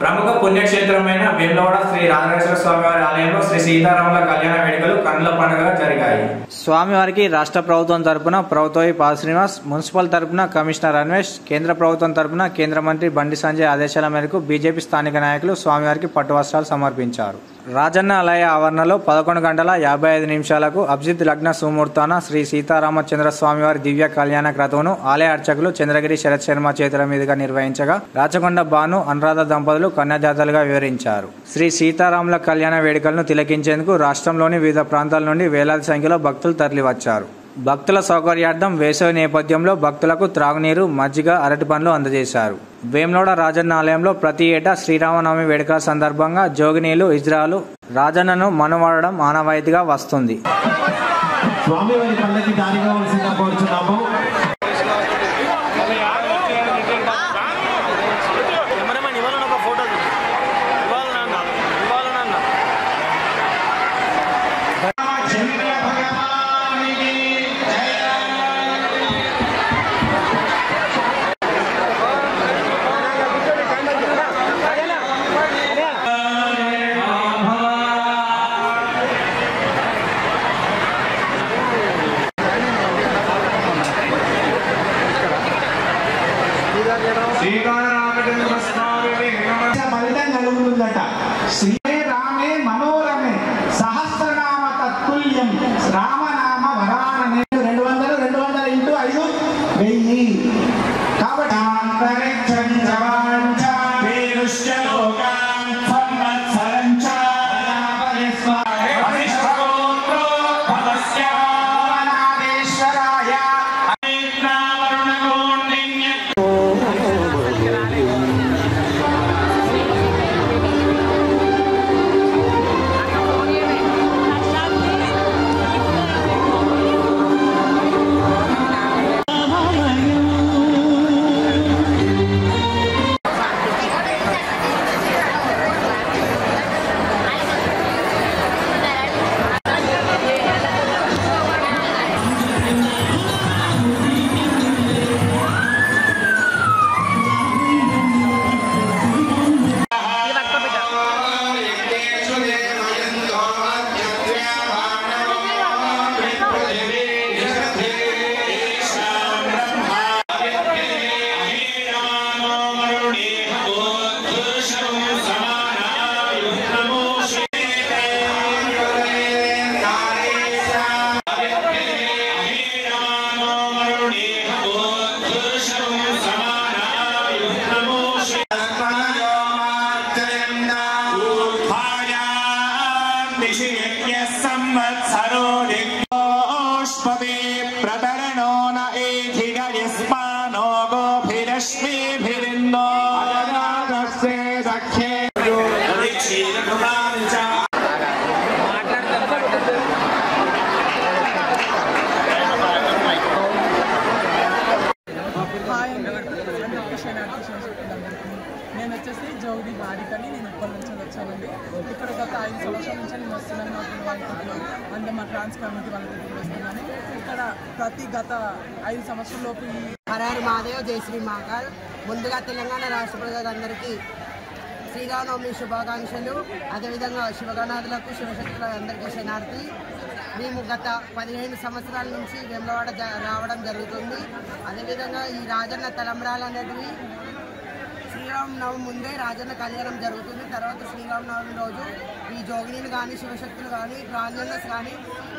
ప్రముఖ పుణ్యక్షేత్రమైన వేములవాడ శ్రీ రాజరాజేశ్వర స్వామివారి ఆలయంలో శ్రీ సీతారాముల కళ్యాణ వేడుకలు కన్నుల పండుగగా జరిగాయి. స్వామివారికి రాష్ట్ర ప్రభుత్వం తరపున ప్రభుత్వ పా శ్రీనివాస్, మున్సిపల్ తరపున కమిషనర్ అన్వేష్, కేంద్ర ప్రభుత్వం తరపున కేంద్ర మంత్రి బండి సంజయ్ ఆదేశాల మేరకు బీజేపీ స్థానిక నాయకులు స్వామివారికి పట్టు వస్త్రాలు సమర్పించారు. రాజన్న ఆలయ ఆవరణలో 11 గంటల 55 నిమిషాలకు అభిజిత్ లగ్న సుముహూర్తాన శ్రీ సీతారామచంద్ర స్వామివారి దివ్య కళ్యాణ క్రతువును ఆలయ అర్చకులు చంద్రగిరి శరత్ శర్మ చేతుల మీదుగా నిర్వహించగా రాచకొండ భాను, అనురాధ దంపతులు కన్యాదాతలుగా వివరించారు. శ్రీ సీతారాముల కళ్యాణ వేడుకలను తిలకించేందుకు రాష్ట్రంలోని వివిధ ప్రాంతాల నుండి వేలాది సంఖ్యలో భక్తులు తరలివచ్చారు. భక్తుల సౌకర్యార్థం వేసవి నేపథ్యంలో భక్తులకు త్రాగునీరు, మజ్జిగ, అరటి పండ్లు అందజేశారు. వేములవాడ రాజన్న ఆలయంలో ప్రతి ఏటా శ్రీరామనవమి వేడుకల సందర్భంగా జోగినీలు, ఇజ్రాలు రాజన్నను మనవాడడం ఆనవాయితీగా వస్తుంది. శ్రీరామే మనోరమే సహస్రనామ తత్తుల్యం రామనామ వరాననే 200 200 ఇంటూ 5 1000 కాబట్టి నేను వచ్చేసి జౌడి బాడికని నేను ఇప్పటి నుంచి వచ్చానండి. ఇక్కడ గత 5 సంవత్సరాల నుంచి నేను వస్తున్నాను. అంటే మా ట్రాన్స్ కమిటీ వాళ్ళ దగ్గర వస్తున్నాను. ఇక్కడ గత 5 సంవత్సరాలలోపు హరహర మహాదేవ్, జై శ్రీ మహాకాల్. ముందుగా తెలంగాణ రాష్ట్ర ప్రజలందరికీ శ్రీరామనవమి శుభాకాంక్షలు. అదేవిధంగా శివగణాదులకు, శివశక్తులందరికీ శనార్థి. మేము గత 15 సంవత్సరాల నుంచి వేములవాడ రావడం జరుగుతుంది. అదేవిధంగా ఈ రాజన్న తలంబ్రాలు అనేటివి శ్రీరామనవమి ముందే రాజన్న కళ్యాణం జరుగుతుంది. తర్వాత శ్రీరామనవమి రోజు ఈ జోగినీలు కానీ, శివశక్తులు కానీ, ట్రాన్స్జెండర్స్ కానీ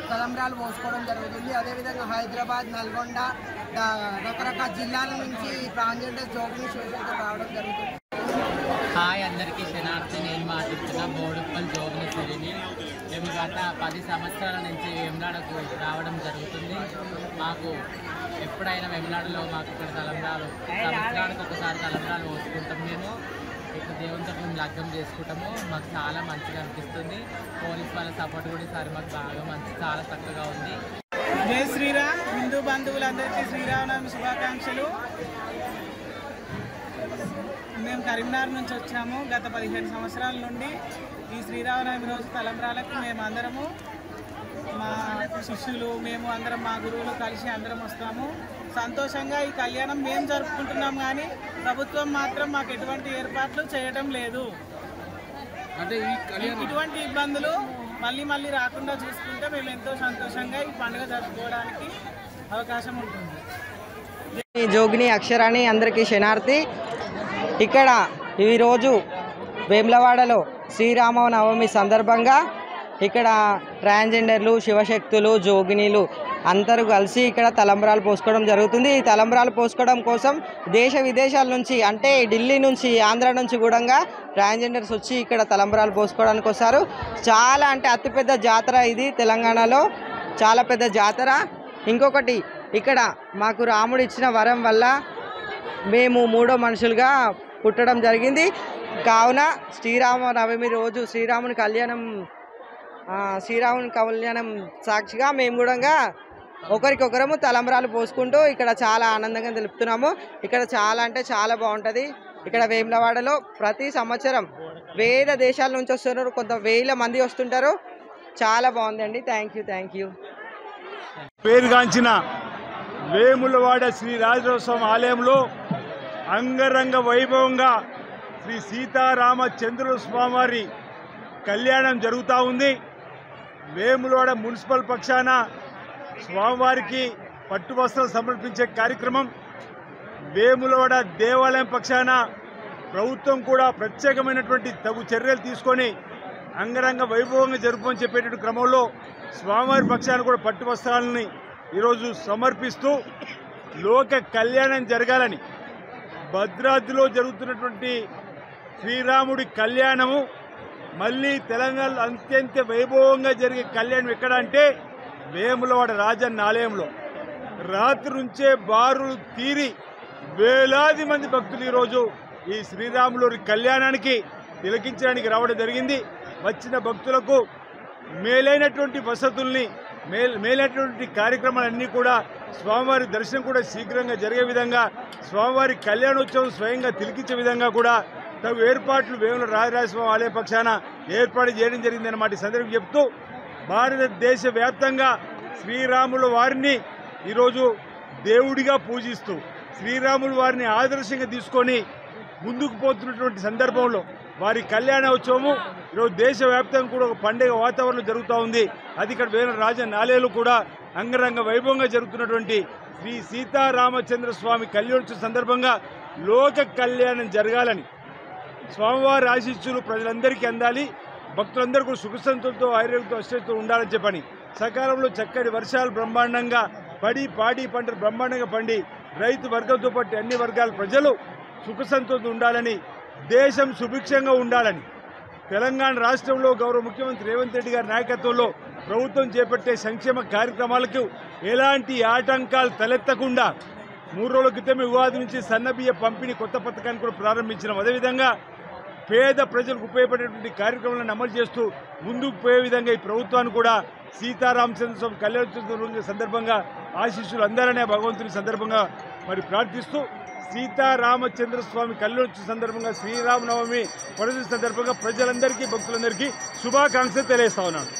తలంబ్రాలు పోసుకోవడం జరుగుతుంది. అదేవిధంగా హైదరాబాద్, నల్గొండ రకరకాల జిల్లాల నుంచి ట్రాన్స్జెండర్స్, జోగిని, శివశక్తులు రావడం జరుగుతుంది. హాయ్ అందరికీ శనార్థి. నేను మాట్లాడుతున్నా బోడుప్పల్ జోగినేశ్వరిని. మేము గత 10 సంవత్సరాల నుంచి వేములాడకు రావడం జరుగుతుంది. మాకు ఎప్పుడైనా వేములాడలో మాకు ఇక్కడ తలంబ్రాలు సంవత్సరానికి ఒకసారి తలంబ్రాలు పోసుకుంటాం. మేము ఇక్కడ దేవునితో మేము లగ్గం చేసుకుంటాము. మాకు చాలా మంచిగా అనిపిస్తుంది. పోలీస్ వాళ్ళ సపోర్ట్ కూడా ఈసారి మాకు బాగా చాలా చక్కగా ఉంది. జై శ్రీరామ్. హిందూ బంధువులందరికీ శ్రీరామనవమి శుభాకాంక్షలు. మేము కరీంనగర్ నుంచి వచ్చాము. గత 15 సంవత్సరాల నుండి ఈ శ్రీరామనవమి రోజు తలంబ్రాలకు మేమందరము, మా శిష్యులు, మేము అందరం, మా గురువులు కలిసి అందరం వస్తాము. సంతోషంగా ఈ కళ్యాణం మేము జరుపుకుంటున్నాం, కానీ ప్రభుత్వం మాత్రం మాకు ఎటువంటి ఏర్పాట్లు చేయడం లేదు. అంటే ఇటువంటి ఇబ్బందులు మళ్ళీ మళ్ళీ రాకుండా చూసుకుంటే మేము ఎంతో సంతోషంగా ఈ పండుగ జరుపుకోవడానికి అవకాశం ఉంటుంది. జోగిని అక్షరాణి అందరికీ శనార్థి. ఇక్కడ ఈరోజు వేములవాడలో శ్రీరామనవమి సందర్భంగా ఇక్కడ ట్రాన్స్జెండర్లు, శివశక్తులు, జోగినీలు అందరూ కలిసి ఇక్కడ తలంబ్రాలు పోసుకోవడం జరుగుతుంది. ఈ తలంబ్రాలు పోసుకోవడం కోసం దేశ విదేశాల నుంచి, అంటే ఢిల్లీ నుంచి, ఆంధ్ర నుంచి కూడా ట్రాన్స్జెండర్స్ వచ్చి ఇక్కడ తలంబ్రాలు పోసుకోవడానికి వస్తారు. చాలా అంటే అతిపెద్ద జాతర ఇది, తెలంగాణలో చాలా పెద్ద జాతర. ఇంకొకటి, ఇక్కడ మాకు రాముడు ఇచ్చిన వరం వల్ల మేము మూడో మనుషులుగా పుట్టడం జరిగింది. కావున శ్రీరామనవమి రోజు శ్రీరాముని కళ్యాణం సాక్షిగా మేము కూడా ఒకరికొకరము తలంబ్రాలు పోసుకుంటూ ఇక్కడ చాలా ఆనందంగా తెలుపుతున్నాము. ఇక్కడ చాలా అంటే చాలా బాగుంటుంది. ఇక్కడ వేములవాడలో ప్రతి సంవత్సరం వేల దేశాల నుంచి వస్తున్నారు, కొంత వేల మంది వస్తుంటారు. చాలా బాగుందండి. Thank you. పేరుగాంచిన వేములవాడ శ్రీ రాజరాజస్వామి ఆలయంలో అంగరంగ వైభవంగా శ్రీ సీతారామచంద్ర స్వామివారి కళ్యాణం జరుగుతూ ఉంది. వేములవాడ మున్సిపల్ పక్షాన స్వామివారికి పట్టు వస్త్రాలు సమర్పించే కార్యక్రమం, వేములవాడ దేవాలయం పక్షాన ప్రభుత్వం కూడా ప్రత్యేకమైనటువంటి తగు చర్యలు తీసుకొని అంగరంగ వైభవంగా జరుపుకొని చెప్పేటువంటి క్రమంలో స్వామివారి పక్షాన కూడా పట్టు వస్త్రాలని ఈరోజు సమర్పిస్తూ లోక కళ్యాణం జరగాలని, భద్రాద్రిలో జరుగుతున్నటువంటి శ్రీరాముడి కళ్యాణము మళ్ళీ తెలంగాణలో అత్యంత వైభవంగా జరిగే కళ్యాణం ఎక్కడ అంటే వేములవాడ రాజన్న ఆలయంలో. రాత్రి నుంచే బారులు తీరి వేలాది మంది భక్తులు ఈరోజు ఈ శ్రీరాములూరి కళ్యాణానికి తిలకించడానికి రావడం జరిగింది. వచ్చిన భక్తులకు మేలైనటువంటి వసతుల్ని, మేలైనటువంటి కార్యక్రమాలన్నీ కూడా స్వామివారి దర్శనం కూడా శీఘ్రంగా జరిగే విధంగా, స్వామివారి కళ్యాణోత్సవం స్వయంగా తిలకించే విధంగా కూడా తగు ఏర్పాట్లు వేములవాడ రాజరాజస్వామి ఆలయ పక్షాన ఏర్పాటు చేయడం జరిగిందన్నమాట ఈ సందర్భం చెప్తూ, భారతదేశ వ్యాప్తంగా శ్రీరాముల వారిని ఈరోజు దేవుడిగా పూజిస్తూ శ్రీరాముల వారిని ఆదర్శంగా తీసుకొని ముందుకు పోతున్నటువంటి సందర్భంలో వారి కళ్యాణోత్సవము ఈరోజు దేశవ్యాప్తంగా కూడా ఒక పండుగ వాతావరణం జరుగుతూ ఉంది. అది ఇక్కడ వేములవాడ రాజన్న ఆలయంలో కూడా అంగరంగ వైభవంగా జరుగుతున్నటువంటి శ్రీ సీతారామచంద్ర స్వామి కళ్యాణోత్సవం సందర్భంగా లోక కళ్యాణం జరగాలని, స్వామివారి ఆశీస్సులు ప్రజలందరికీ అందాలి, భక్తులందరూ కూడా సుఖ సంతులతో ఆరోగ్యంతో అష్టంతో ఉండాలని చెప్పని, సకాలంలో చక్కటి వర్షాలు బ్రహ్మాండంగా పడి పాడి పంటలు బ్రహ్మాండంగా పండి రైతు వర్గంతో పాటు అన్ని వర్గాల ప్రజలు సుఖ సంతులతో ఉండాలని, దేశం సుభిక్షంగా ఉండాలని, తెలంగాణ రాష్ట్రంలో గౌరవ ముఖ్యమంత్రి రేవంత్ రెడ్డి గారి నాయకత్వంలో ప్రభుత్వం చేపట్టే సంక్షేమ కార్యక్రమాలకు ఎలాంటి ఆటంకాలు తలెత్తకుండా 3 రోజుల క్రితమే ఉగాది నుంచి సన్నబియ్య పంపిణీ కొత్త పథకాన్ని కూడా ప్రారంభించినాం. అదేవిధంగా పేద ప్రజలకు ఉపయోగపడేటువంటి కార్యక్రమాలను అమలు చేస్తూ ముందుకు పోయే విధంగా ఈ ప్రభుత్వాన్ని కూడా సీతారామచంద్ర స్వామి కళ్యాణోత్సవం సందర్భంగా ఆశీస్సులు అందాలనే భగవంతుని సందర్భంగా మరి ప్రార్థిస్తూ, సీతారామచంద్ర స్వామి కళ్యాణోత్సవం సందర్భంగా శ్రీరామనవమి పర్వదిన సందర్భంగా ప్రజలందరికీ భక్తులందరికీ శుభాకాంక్షలు తెలియజేస్తా ఉన్నాను.